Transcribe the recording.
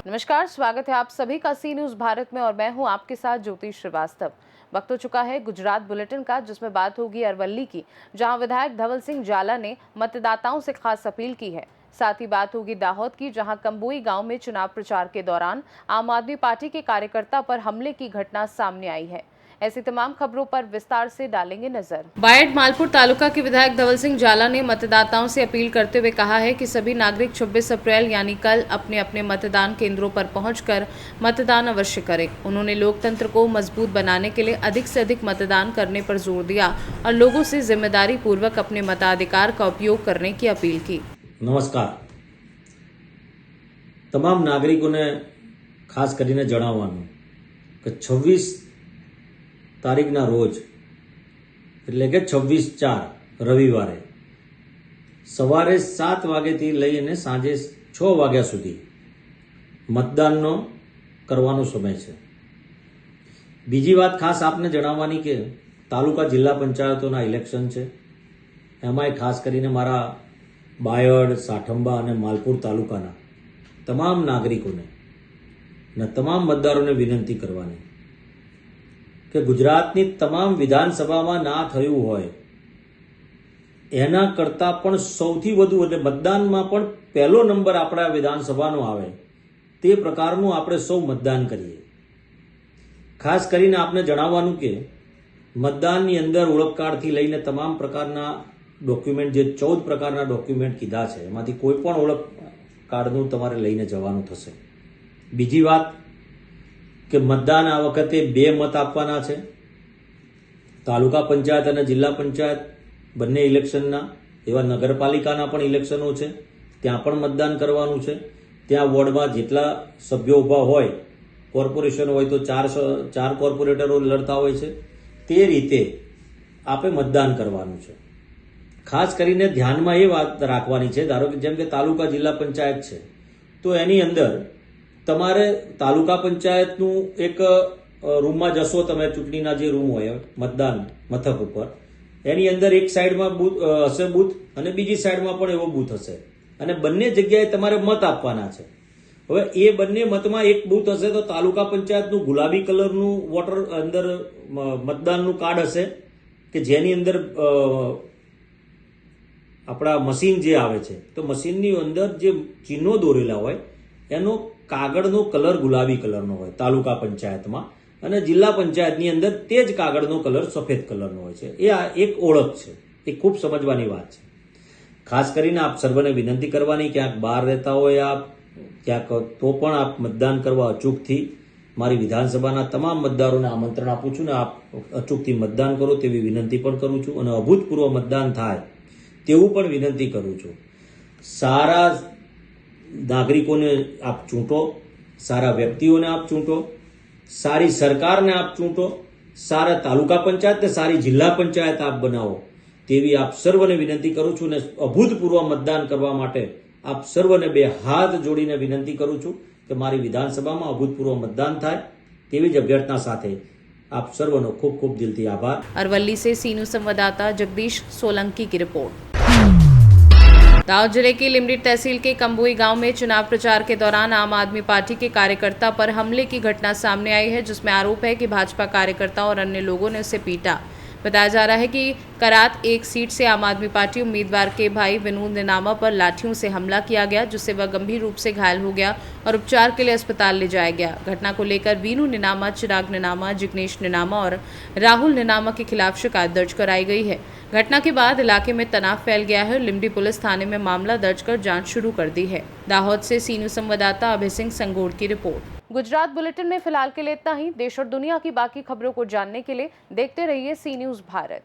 नमस्कार, स्वागत है आप सभी का सी न्यूज भारत में और मैं हूं आपके साथ ज्योति श्रीवास्तव। वक्त हो चुका है गुजरात बुलेटिन का, जिसमें बात होगी अरवल्ली की, जहां विधायक धवल सिंह जाला ने मतदाताओं से खास अपील की है। साथ ही बात होगी दाहोद की, जहां कंबोई गांव में चुनाव प्रचार के दौरान आम आदमी पार्टी के कार्यकर्ता पर हमले की घटना सामने आई है। ऐसी तमाम खबरों पर विस्तार से डालेंगे नजर। बायड मालपुर तालुका के विधायक धवल सिंह जाला ने मतदाताओं से अपील करते हुए कहा है कि सभी नागरिक 26 अप्रैल यानी कल अपने अपने मतदान केंद्रों पर पहुंचकर मतदान अवश्य करें। उन्होंने लोकतंत्र को मजबूत बनाने के लिए अधिक से अधिक मतदान करने पर जोर दिया और लोगों से जिम्मेदारी पूर्वक अपने मताधिकार का उपयोग करने की अपील की। नमस्कार, તમામ નાગરિકોને ખાસ કરીને જણાવવાનું કે 26 તારીખના રોજ એટલે કે 26/4 રવિવારે સવારે 7 વાગ્યાથી લઈને સાંજે 6 વાગ્યા સુધી મતદાનનો કરવાનો સમય છે। બીજી વાત ખાસ આપને જણાવવાની કે તાલુકા જિલ્લા પંચાયતોના ઇલેક્શન છે, એમાંય ખાસ કરીને મારા બાયડ, સાઠંબા અને માલપુર તાલુકાના તમામ નાગરિકોને અને તમામ મતદારોને વિનંતી કરવાની કે ગુજરાતની તમામ વિધાનસભામાં ના થયું હોય એના કરતાં પણ સૌથી વધુ એટલે મતદાનમાં પણ પહેલો નંબર આપણા વિધાનસભાનો આવે તે પ્રકારનું આપણે સૌ મતદાન કરીએ। ખાસ કરીને આપને જણાવવાનું કે મતદાનની અંદર ઓળખ કાર્ડથી લઈને તમામ પ્રકારના ડોક્યુમેન્ટ, જે 14 પ્રકારના ડોક્યુમેન્ટ કીધા છે, એમાંથી કોઈ પણ ઓળખ કાર્ડનું તમારે લઈને જવાનું થશે। બીજી વાત કે મતદાન આ વખતે 2 મત આપવાના છે। તાલુકા પંચાયત અને જિલ્લા પંચાયત બંને ઇલેક્શનના, એવા નગરપાલિકાના પણ ઇલેક્શનો છે, ત્યાં પણ મતદાન કરવાનું છે। ત્યાં વોર્ડમાં જેટલા સભ્યો ઊભા હોય, કોર્પોરેશન હોય તો 4 કોર્પોરેટરો લડતા હોય છે, તે રીતે આપણે મતદાન કરવાનું છે। ખાસ કરીને ધ્યાનમાં એ વાત રાખવાની છે, ધારો કે જેમ કે તાલુકા જિલ્લા પંચાયત છે તો એની અંદર તમારે તાલુકા પંચાયતનું એક રૂમમાં જશો તમે, ચૂંટણીના જે રૂમ હોય મતદાન મથક ઉપર, એની અંદર એક સાઈડમાં બૂથ હશે બૂથ અને બીજી સાઈડમાં પણ એવો બૂથ હશે અને બંને જગ્યાએ તમારે મત આપવાના છે। હવે એ બંને મતમાં એક બૂથ હશે તો તાલુકા પંચાયતનું ગુલાબી કલરનું વોટર અંદર મતદાનનું કાર્ડ હશે કે જેની અંદર આપણા મશીન જે આવે છે તો મશીનની અંદર જે ચિહ્નો દોરેલા હોય એનો કાગળનો કલર ગુલાબી કલરનો હોય તાલુકા પંચાયતમાં, અને જિલ્લા પંચાયતની અંદર તે જ કાગળનો કલર સફેદ કલરનો હોય છે। એ આ એક ઓળખ છે, એ ખૂબ સમજવાની વાત છે। ખાસ કરીને આપ સર્વને વિનંતી કરવાની, ક્યાંક બહાર રહેતા હોય આપ ક્યાંક, તો પણ આપ મતદાન કરવા અચૂકથી, મારી વિધાનસભાના તમામ મતદારોને આમંત્રણ આપું છું ને આપ અચૂકથી મતદાન કરો તેવી વિનંતી પણ કરું છું અને અભૂતપૂર્વ મતદાન થાય તેવું પણ વિનંતી કરું છું। સારા નાગરિકોને આપ ચૂંટો, સારા વ્યક્તિઓને આપ ચૂંટો, સારી સરકારને આપ ચૂંટો, સારા તાલુકા પંચાયત ને સારી જિલ્લા પંચાયત આપ બનાવો તેવી આપ સર્વને વિનંતી કરું છું અને અભૂતપૂર્વ મતદાન કરવા માટે આપ સર્વને 2 હાથ જોડીને વિનંતી કરું છું કે મારી વિધાનસભામાં અભૂતપૂર્વ મતદાન થાય તેવી જ અભ્યર્થના સાથે आप सर्वनो खूब खूब दिल थी आभार। अरवल्ली से सीनू संवाददाता जगदीश सोलंकी की रिपोर्ट। दाहोद जिले की लिमड़ी तहसील के कंबोई गांव में चुनाव प्रचार के दौरान आम आदमी पार्टी के कार्यकर्ता पर हमले की घटना सामने आई है, जिसमें आरोप है कि भाजपा कार्यकर्ता और अन्य लोगों ने उसे पीटा। बताया जा रहा है कि करात 1 सीट से आम आदमी पार्टी उम्मीदवार के भाई विनोद निनामा पर लाठियों से हमला किया गया, जिससे वह गंभीर रूप से घायल हो गया और उपचार के लिए अस्पताल ले जाया गया। घटना को लेकर वीनू निनामा, चिराग निनामा, जिग्नेश निनामा और राहुल निनामा के खिलाफ शिकायत दर्ज कराई गई है। घटना के बाद इलाके में तनाव फैल गया है और लिमड़ी पुलिस थाने में मामला दर्ज कर जांच शुरू कर दी है। दाहोद से सीनू संवाददाता अभय सिंह संगोड़ की रिपोर्ट। गुजरात बुलेटिन में फिलहाल के लिए इतना ही। देश और दुनिया की बाकी खबरों को जानने के लिए देखते रहिए सी न्यूज भारत।